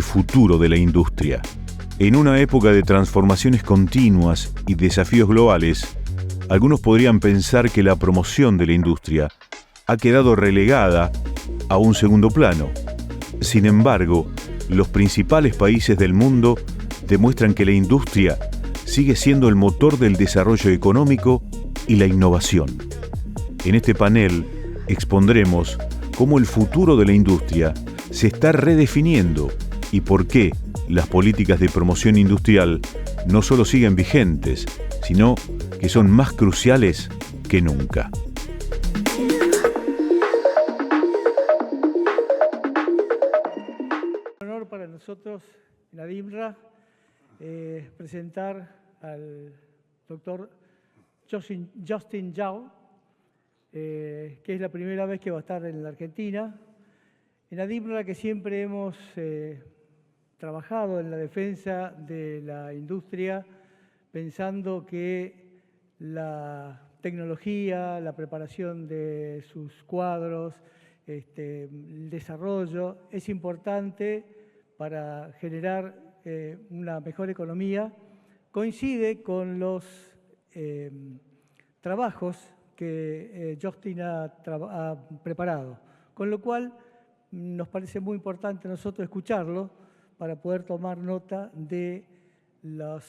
futuro de la industria. En una época de transformaciones continuas y desafíos globales, algunos podrían pensar que la promoción de la industria ha quedado relegada a un segundo plano. Sin embargo, los principales países del mundo demuestran que la industria sigue siendo el motor del desarrollo económico y la innovación. En este panel expondremos cómo el futuro de la industria se está redefiniendo y por qué las políticas de promoción industrial no solo siguen vigentes, sino que son más cruciales que nunca. Un honor para nosotros en ADIMRA presentar al doctor Justin Zhao, que es la primera vez que va a estar en la Argentina. En ADIMRA, que siempre hemos trabajado en la defensa de la industria, pensando que la tecnología, la preparación de sus cuadros, el desarrollo es importante para generar una mejor economía, coincide con los trabajos que Justin ha preparado, con lo cual nos parece muy importante a nosotros escucharlo para poder tomar nota de los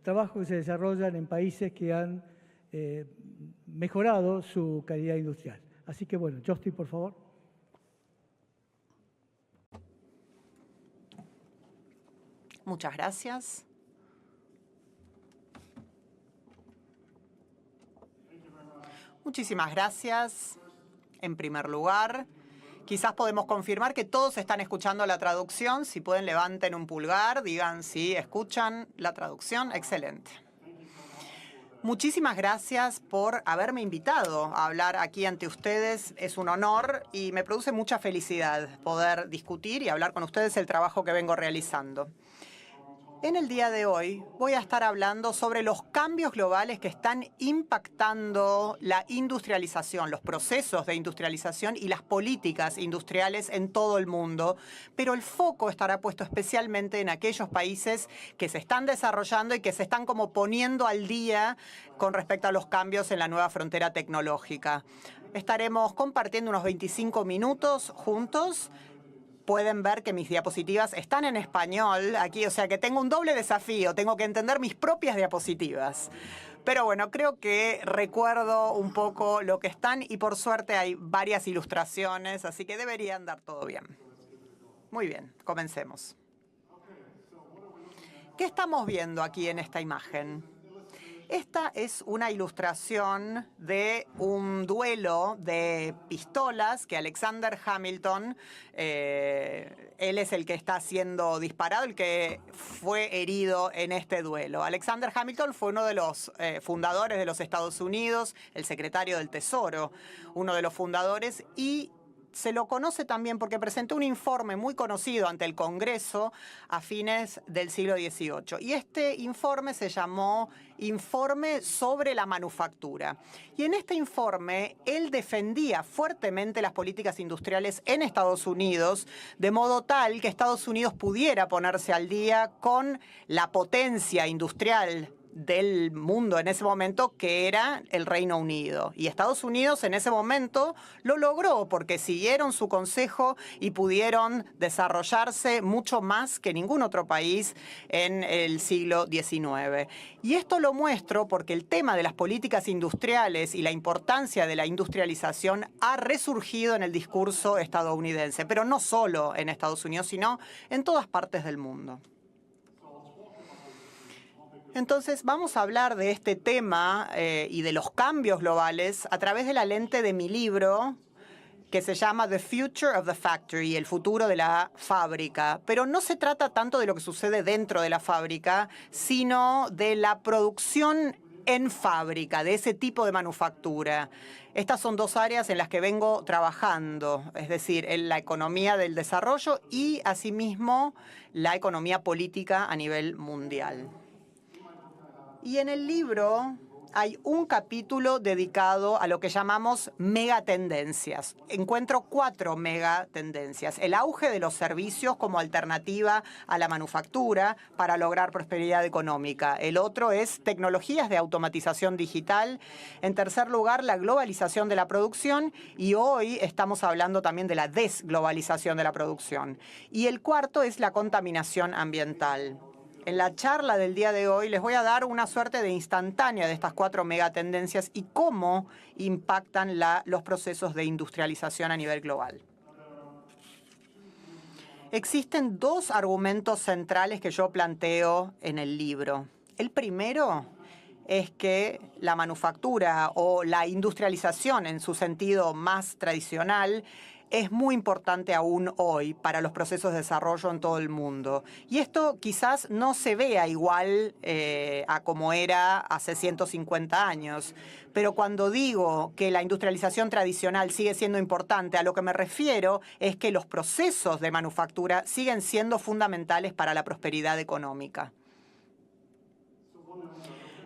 trabajos que se desarrollan en países que han mejorado su calidad industrial. Así que bueno, Justin, por favor. Muchas gracias. Muchísimas gracias. En primer lugar, quizás podemos confirmar que todos están escuchando la traducción. Si pueden, levanten un pulgar, digan si escuchan la traducción. Excelente. Muchísimas gracias por haberme invitado a hablar aquí ante ustedes. Es un honor y me produce mucha felicidad poder discutir y hablar con ustedes el trabajo que vengo realizando. En el día de hoy voy a estar hablando sobre los cambios globales que están impactando la industrialización, los procesos de industrialización y las políticas industriales en todo el mundo, pero el foco estará puesto especialmente en aquellos países que se están desarrollando y que se están como poniendo al día con respecto a los cambios en la nueva frontera tecnológica. Estaremos compartiendo unos 25 minutos juntos. Pueden ver que mis diapositivas están en español aquí, o sea que tengo un doble desafío. Tengo que entender mis propias diapositivas. Pero bueno, creo que recuerdo un poco lo que están y por suerte hay varias ilustraciones, así que debería andar todo bien. Muy bien, comencemos. ¿Qué estamos viendo aquí en esta imagen? Esta es una ilustración de un duelo de pistolas que Alexander Hamilton, él es el que está siendo disparado, el que fue herido en este duelo. Alexander Hamilton fue uno de los fundadores de los Estados Unidos, el secretario del Tesoro, uno de los fundadores, y se lo conoce también porque presentó un informe muy conocido ante el Congreso a fines del siglo XVIII. Y este informe se llamó Informe sobre la Manufactura. Y en este informe él defendía fuertemente las políticas industriales en Estados Unidos, de modo tal que Estados Unidos pudiera ponerse al día con la potencia industrial del mundo en ese momento, que era el Reino Unido. Y Estados Unidos en ese momento lo logró porque siguieron su consejo y pudieron desarrollarse mucho más que ningún otro país en el siglo XIX. Y esto lo muestro porque el tema de las políticas industriales y la importancia de la industrialización ha resurgido en el discurso estadounidense, pero no solo en Estados Unidos, sino en todas partes del mundo. Entonces, vamos a hablar de este tema y de los cambios globales a través de la lente de mi libro, que se llama The Future of the Factory, el futuro de la fábrica. Pero no se trata tanto de lo que sucede dentro de la fábrica, sino de la producción en fábrica, de ese tipo de manufactura. Estas son dos áreas en las que vengo trabajando, es decir, en la economía del desarrollo y, asimismo, la economía política a nivel mundial. Y en el libro hay un capítulo dedicado a lo que llamamos megatendencias. Encuentro 4 megatendencias. El auge de los servicios como alternativa a la manufactura para lograr prosperidad económica. El otro es tecnologías de automatización digital. En tercer lugar, la globalización de la producción. Y hoy estamos hablando también de la desglobalización de la producción. Y el cuarto es la contaminación ambiental. En la charla del día de hoy les voy a dar una suerte de instantánea de estas 4 megatendencias y cómo impactan los procesos de industrialización a nivel global. Existen 2 argumentos centrales que yo planteo en el libro. El primero es que la manufactura o la industrialización en su sentido más tradicional es muy importante aún hoy para los procesos de desarrollo en todo el mundo. Y esto quizás no se vea igual a como era hace 150 años. Pero cuando digo que la industrialización tradicional sigue siendo importante, a lo que me refiero es que los procesos de manufactura siguen siendo fundamentales para la prosperidad económica.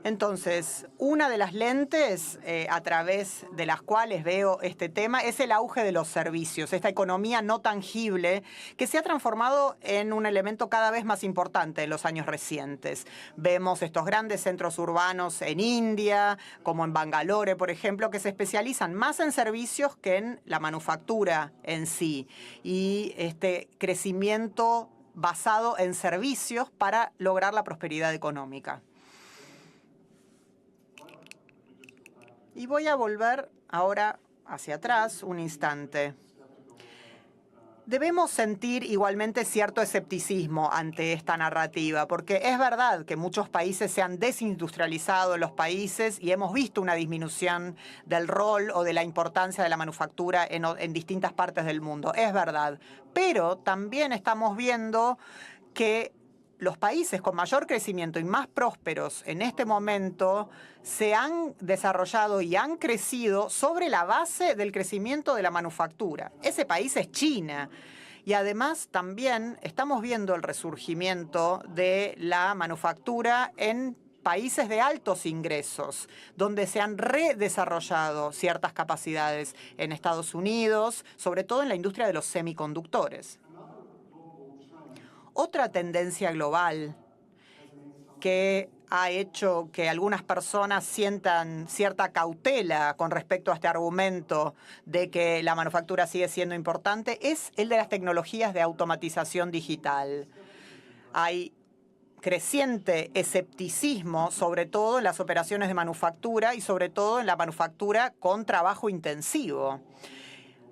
Entonces, una de las lentes a través de las cuales veo este tema es el auge de los servicios, esta economía no tangible que se ha transformado en un elemento cada vez más importante en los años recientes. Vemos estos grandes centros urbanos en India, como en Bangalore, por ejemplo, que se especializan más en servicios que en la manufactura en sí. Y este crecimiento basado en servicios para lograr la prosperidad económica. Y voy a volver ahora hacia atrás un instante. Debemos sentir igualmente cierto escepticismo ante esta narrativa, porque es verdad que muchos países se han desindustrializado en los países y hemos visto una disminución del rol o de la importancia de la manufactura en distintas partes del mundo. Es verdad, pero también estamos viendo que los países con mayor crecimiento y más prósperos en este momento se han desarrollado y han crecido sobre la base del crecimiento de la manufactura. Ese país es China. Y además también estamos viendo el resurgimiento de la manufactura en países de altos ingresos, donde se han redesarrollado ciertas capacidades en Estados Unidos, sobre todo en la industria de los semiconductores. Otra tendencia global que ha hecho que algunas personas sientan cierta cautela con respecto a este argumento de que la manufactura sigue siendo importante es el de las tecnologías de automatización digital. Hay creciente escepticismo, sobre todo en las operaciones de manufactura y sobre todo en la manufactura con trabajo intensivo,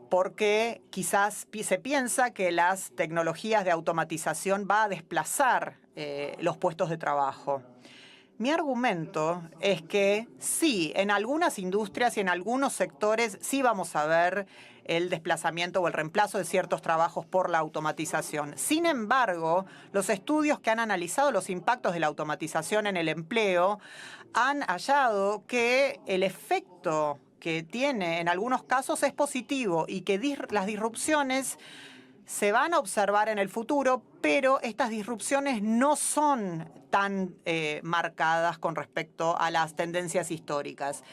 porque quizás se piensa que las tecnologías de automatización va a desplazar los puestos de trabajo. Mi argumento es que sí, en algunas industrias y en algunos sectores sí vamos a ver el desplazamiento o el reemplazo de ciertos trabajos por la automatización. Sin embargo, los estudios que han analizado los impactos de la automatización en el empleo han hallado que el efecto que tiene en algunos casos es positivo y que las disrupciones se van a observar en el futuro, pero estas disrupciones no son tan marcadas con respecto a las tendencias históricas.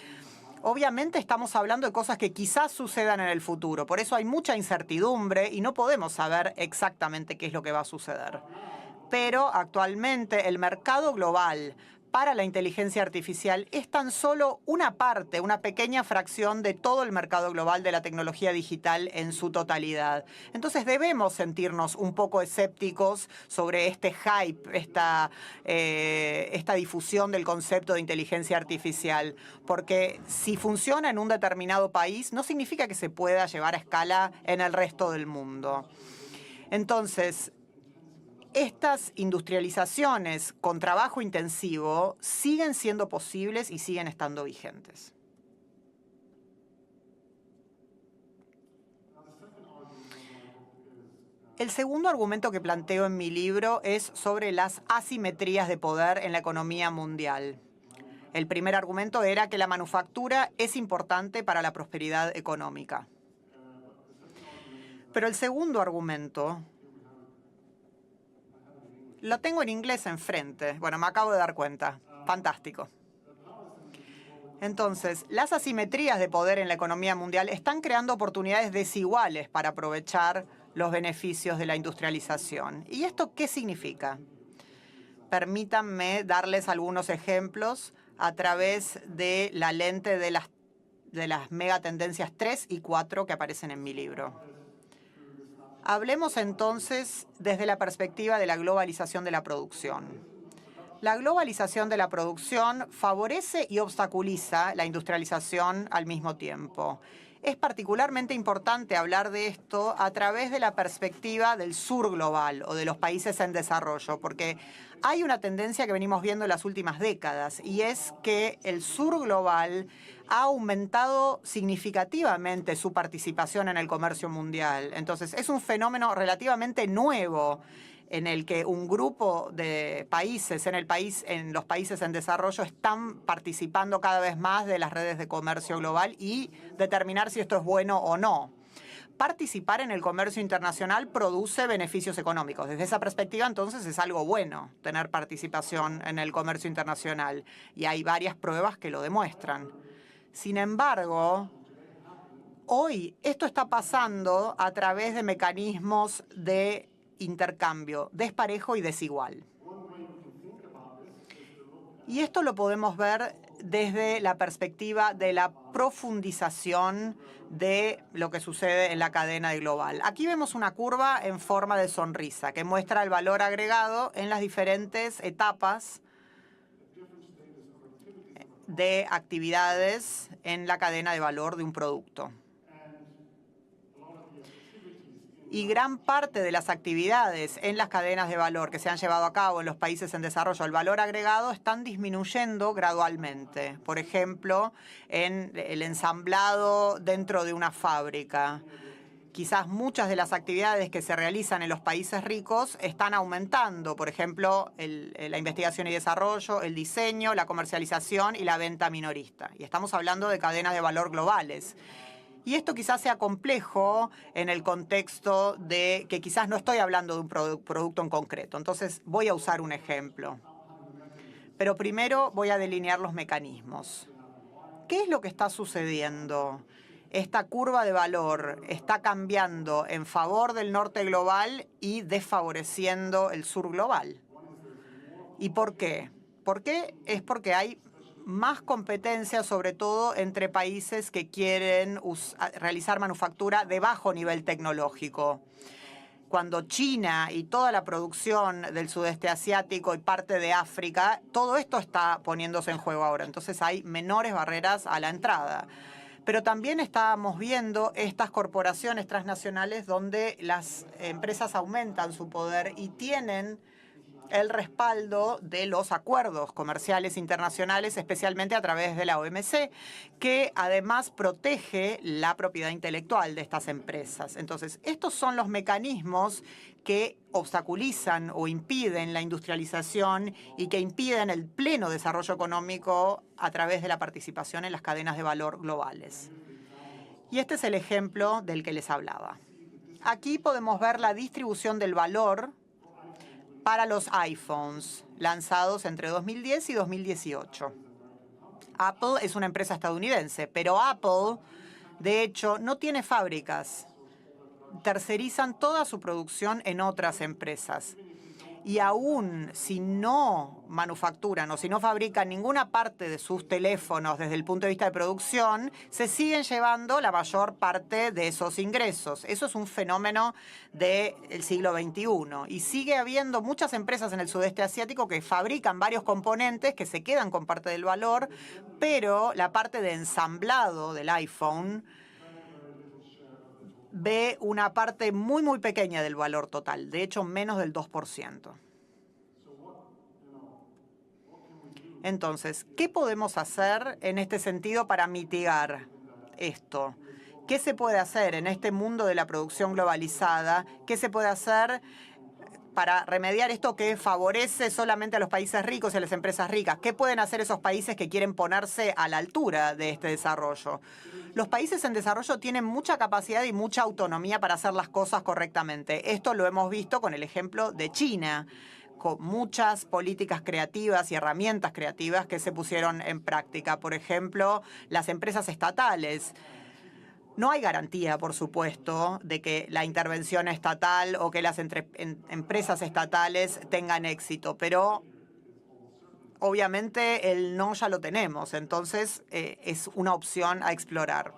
Obviamente estamos hablando de cosas que quizás sucedan en el futuro, por eso hay mucha incertidumbre y no podemos saber exactamente qué es lo que va a suceder. Pero actualmente el mercado global para la inteligencia artificial es tan solo una parte, una pequeña fracción de todo el mercado global de la tecnología digital en su totalidad. Entonces debemos sentirnos un poco escépticos sobre este hype, esta difusión del concepto de inteligencia artificial, porque si funciona en un determinado país no significa que se pueda llevar a escala en el resto del mundo. Entonces, estas industrializaciones con trabajo intensivo siguen siendo posibles y siguen estando vigentes. El segundo argumento que planteo en mi libro es sobre las asimetrías de poder en la economía mundial. El primer argumento era que la manufactura es importante para la prosperidad económica. Pero el segundo argumento lo tengo en inglés enfrente. Bueno, me acabo de dar cuenta. Fantástico. Entonces, las asimetrías de poder en la economía mundial están creando oportunidades desiguales para aprovechar los beneficios de la industrialización. ¿Y esto qué significa? Permítanme darles algunos ejemplos a través de la lente de las megatendencias 3 y 4 que aparecen en mi libro. Hablemos entonces desde la perspectiva de la globalización de la producción. La globalización de la producción favorece y obstaculiza la industrialización al mismo tiempo. Es particularmente importante hablar de esto a través de la perspectiva del sur global o de los países en desarrollo, porque hay una tendencia que venimos viendo en las últimas décadas y es que el sur global ha aumentado significativamente su participación en el comercio mundial. Entonces, es un fenómeno relativamente nuevo en el que un grupo de países en los países en desarrollo están participando cada vez más de las redes de comercio global y determinar si esto es bueno o no. Participar en el comercio internacional produce beneficios económicos. Desde esa perspectiva, entonces, es algo bueno tener participación en el comercio internacional y hay varias pruebas que lo demuestran. Sin embargo, hoy esto está pasando a través de mecanismos de intercambio desparejo y desigual. Y esto lo podemos ver desde la perspectiva de la profundización de lo que sucede en la cadena global. Aquí vemos una curva en forma de sonrisa que muestra el valor agregado en las diferentes etapas de actividades en la cadena de valor de un producto. Y gran parte de las actividades en las cadenas de valor que se han llevado a cabo en los países en desarrollo, el valor agregado, están disminuyendo gradualmente. Por ejemplo, en el ensamblado dentro de una fábrica. Quizás muchas de las actividades que se realizan en los países ricos están aumentando. Por ejemplo, la investigación y desarrollo, el diseño, la comercialización y la venta minorista. Y estamos hablando de cadenas de valor globales. Y esto quizás sea complejo en el contexto de que quizás no estoy hablando de un producto en concreto. Entonces voy a usar un ejemplo. Pero primero voy a delinear los mecanismos. ¿Qué es lo que está sucediendo? Esta curva de valor está cambiando en favor del norte global y desfavoreciendo el sur global. ¿Y por qué? ¿Por qué? Es porque hay más competencia, sobre todo entre países que quieren realizar manufactura de bajo nivel tecnológico. Cuando China y toda la producción del sudeste asiático y parte de África, todo esto está poniéndose en juego ahora. Entonces hay menores barreras a la entrada. Pero también estábamos viendo estas corporaciones transnacionales donde las empresas aumentan su poder y tienen el respaldo de los acuerdos comerciales internacionales, especialmente a través de la OMC, que además protege la propiedad intelectual de estas empresas. Entonces, estos son los mecanismos que obstaculizan o impiden la industrialización y que impiden el pleno desarrollo económico a través de la participación en las cadenas de valor globales. Y este es el ejemplo del que les hablaba. Aquí podemos ver la distribución del valor para los iPhones lanzados entre 2010 y 2018. Apple es una empresa estadounidense, pero Apple, de hecho, no tiene fábricas. Tercerizan toda su producción en otras empresas. Y aún si no manufacturan o si no fabrican ninguna parte de sus teléfonos desde el punto de vista de producción, se siguen llevando la mayor parte de esos ingresos. Eso es un fenómeno del siglo XXI. Y sigue habiendo muchas empresas en el sudeste asiático que fabrican varios componentes que se quedan con parte del valor, pero la parte de ensamblado del iPhone ve una parte muy, muy pequeña del valor total, de hecho menos del 2%. Entonces, ¿qué podemos hacer en este sentido para mitigar esto? ¿Qué se puede hacer en este mundo de la producción globalizada? ¿Qué se puede hacer para remediar esto que favorece solamente a los países ricos y a las empresas ricas? ¿Qué pueden hacer esos países que quieren ponerse a la altura de este desarrollo? Los países en desarrollo tienen mucha capacidad y mucha autonomía para hacer las cosas correctamente. Esto lo hemos visto con el ejemplo de China. con muchas políticas creativas y herramientas creativas que se pusieron en práctica. Por ejemplo, las empresas estatales. No hay garantía, por supuesto, de que la intervención estatal o que las empresas estatales tengan éxito, pero obviamente el no ya lo tenemos, entonces es una opción a explorar.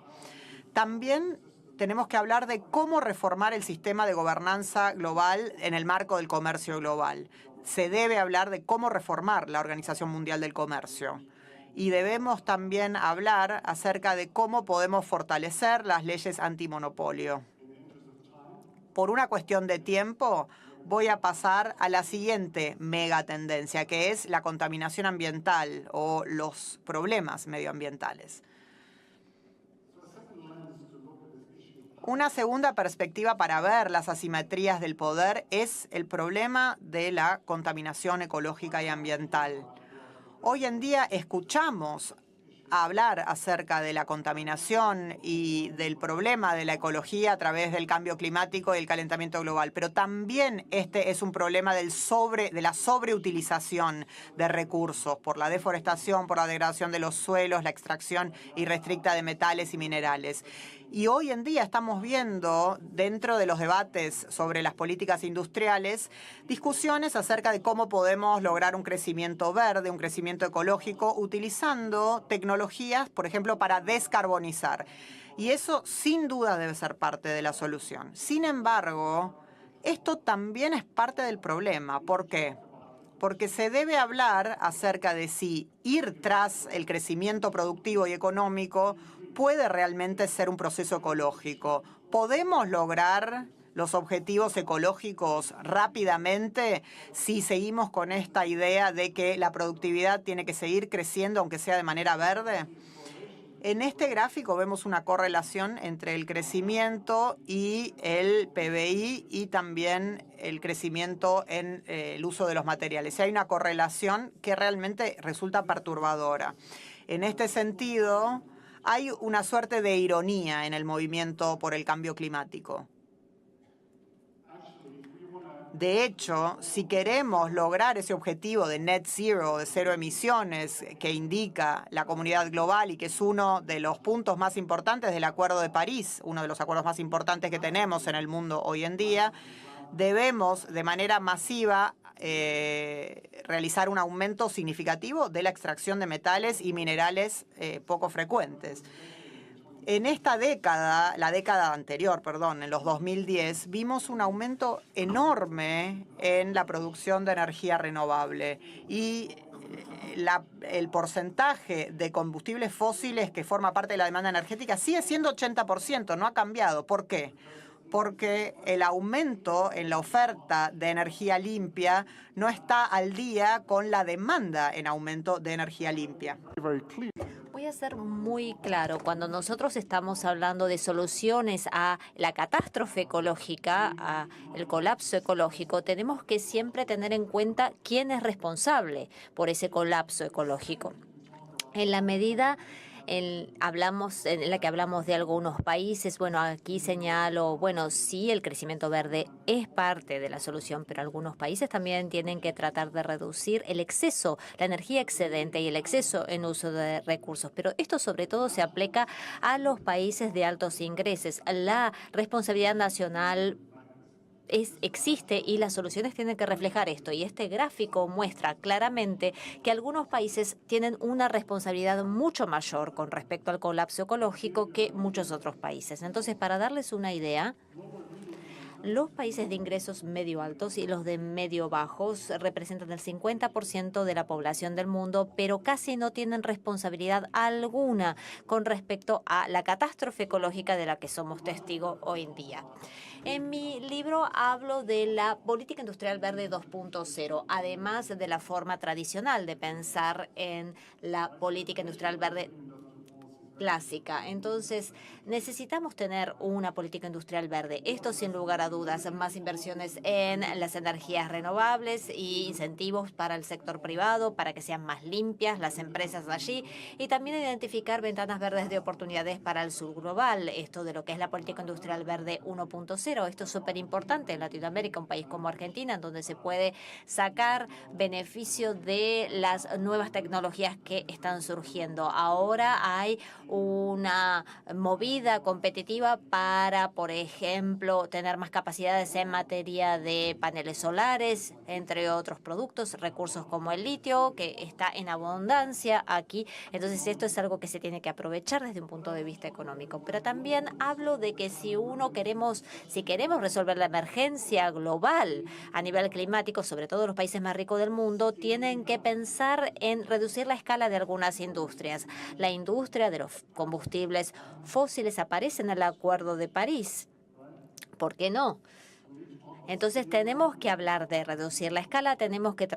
También tenemos que hablar de cómo reformar el sistema de gobernanza global en el marco del comercio global. Se debe hablar de cómo reformar la Organización Mundial del Comercio. Y debemos también hablar acerca de cómo podemos fortalecer las leyes antimonopolio. Por una cuestión de tiempo, voy a pasar a la siguiente megatendencia, que es la contaminación ambiental o los problemas medioambientales. Una segunda perspectiva para ver las asimetrías del poder es el problema de la contaminación ecológica y ambiental. Hoy en día escuchamos hablar acerca de la contaminación y del problema de la ecología a través del cambio climático y el calentamiento global, pero también este es un problema de la sobreutilización de recursos por la deforestación, por la degradación de los suelos, la extracción irrestricta de metales y minerales. Y hoy en día estamos viendo, dentro de los debates sobre las políticas industriales, discusiones acerca de cómo podemos lograr un crecimiento verde, un crecimiento ecológico, utilizando tecnologías, por ejemplo, para descarbonizar. Y eso sin duda debe ser parte de la solución. Sin embargo, esto también es parte del problema. ¿Por qué? Porque se debe hablar acerca de si ir tras el crecimiento productivo y económico puede realmente ser un proceso ecológico. ¿Podemos lograr los objetivos ecológicos rápidamente si seguimos con esta idea de que la productividad tiene que seguir creciendo, aunque sea de manera verde? En este gráfico vemos una correlación entre el crecimiento y el PBI y también el crecimiento en el uso de los materiales. Y hay una correlación que realmente resulta perturbadora. En este sentido, hay una suerte de ironía en el movimiento por el cambio climático. De hecho, si queremos lograr ese objetivo de net zero, de cero emisiones, que indica la comunidad global y que es uno de los puntos más importantes del Acuerdo de París, uno de los acuerdos más importantes que tenemos en el mundo hoy en día, debemos de manera masiva realizar un aumento significativo de la extracción de metales y minerales poco frecuentes. En esta década, la década anterior, perdón, en los 2010, vimos un aumento enorme en la producción de energía renovable y el porcentaje de combustibles fósiles que forma parte de la demanda energética sigue siendo 80%, no ha cambiado. ¿Por qué? Porque el aumento en la oferta de energía limpia no está al día con la demanda en aumento de energía limpia. Voy a ser muy claro, cuando nosotros estamos hablando de soluciones a la catástrofe ecológica, a el colapso ecológico, tenemos que siempre tener en cuenta quién es responsable por ese colapso ecológico. En la medida en la que hablamos de algunos países, bueno, aquí señalo, bueno, sí, el crecimiento verde es parte de la solución, pero algunos países también tienen que tratar de reducir el exceso, la energía excedente y el exceso en uso de recursos. Pero esto sobre todo se aplica a los países de altos ingresos. La responsabilidad nacional existe y las soluciones tienen que reflejar esto. Y este gráfico muestra claramente que algunos países tienen una responsabilidad mucho mayor con respecto al colapso ecológico que muchos otros países. Entonces, para darles una idea, los países de ingresos medio altos y los de medio bajos representan el 50% de la población del mundo, pero casi no tienen responsabilidad alguna con respecto a la catástrofe ecológica de la que somos testigos hoy en día. En mi libro hablo de la política industrial verde 2.0, además de la forma tradicional de pensar en la política industrial verde clásica. Entonces, necesitamos tener una política industrial verde. Esto, sin lugar a dudas, más inversiones en las energías renovables y incentivos para el sector privado, para que sean más limpias las empresas allí, y también identificar ventanas verdes de oportunidades para el sur global. Esto de lo que es la política industrial verde 1.0. Esto es súper importante en Latinoamérica, un país como Argentina, en donde se puede sacar beneficio de las nuevas tecnologías que están surgiendo. Ahora hay una movida competitiva para, por ejemplo, tener más capacidades en materia de paneles solares, entre otros productos, recursos como el litio, que está en abundancia aquí. Entonces, esto es algo que se tiene que aprovechar desde un punto de vista económico. Pero también hablo de que si queremos resolver la emergencia global a nivel climático, sobre todo los países más ricos del mundo, tienen que pensar en reducir la escala de algunas industrias. La industria de los combustibles fósiles aparece en el Acuerdo de París. ¿Por qué no? Entonces tenemos que hablar de reducir la escala, tenemos que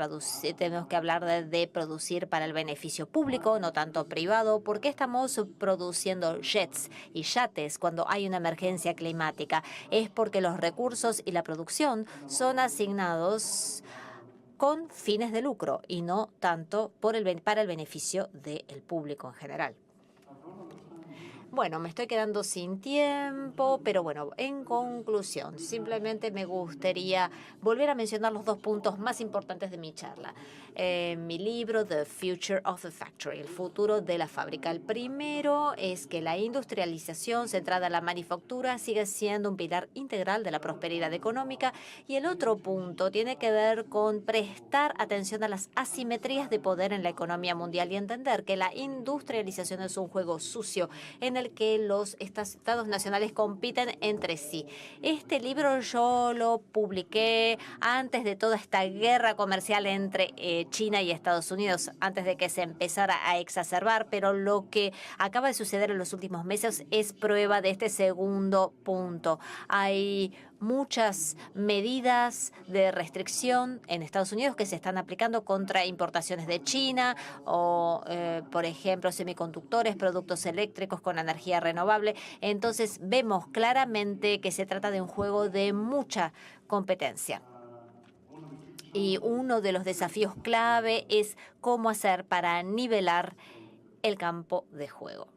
hablar de producir para el beneficio público, no tanto privado. ¿Por qué estamos produciendo jets y yates cuando hay una emergencia climática? Es porque los recursos y la producción son asignados con fines de lucro y no tanto para el beneficio del público en general. Bueno, me estoy quedando sin tiempo, pero bueno, en conclusión, simplemente me gustaría volver a mencionar los 2 puntos más importantes de mi charla. Mi libro, The Future of the Factory, el futuro de la fábrica. El primero es que la industrialización centrada en la manufactura sigue siendo un pilar integral de la prosperidad económica, y el otro punto tiene que ver con prestar atención a las asimetrías de poder en la economía mundial y entender que la industrialización es un juego sucio en el que los estados nacionales compiten entre sí. Este libro yo lo publiqué antes de toda esta guerra comercial entre China y Estados Unidos, antes de que se empezara a exacerbar, pero lo que acaba de suceder en los últimos meses es prueba de este segundo punto. Hay muchas medidas de restricción en Estados Unidos que se están aplicando contra importaciones de China o, por ejemplo, semiconductores, productos eléctricos con energía renovable. Entonces, vemos claramente que se trata de un juego de mucha competencia. Y uno de los desafíos clave es cómo hacer para nivelar el campo de juego.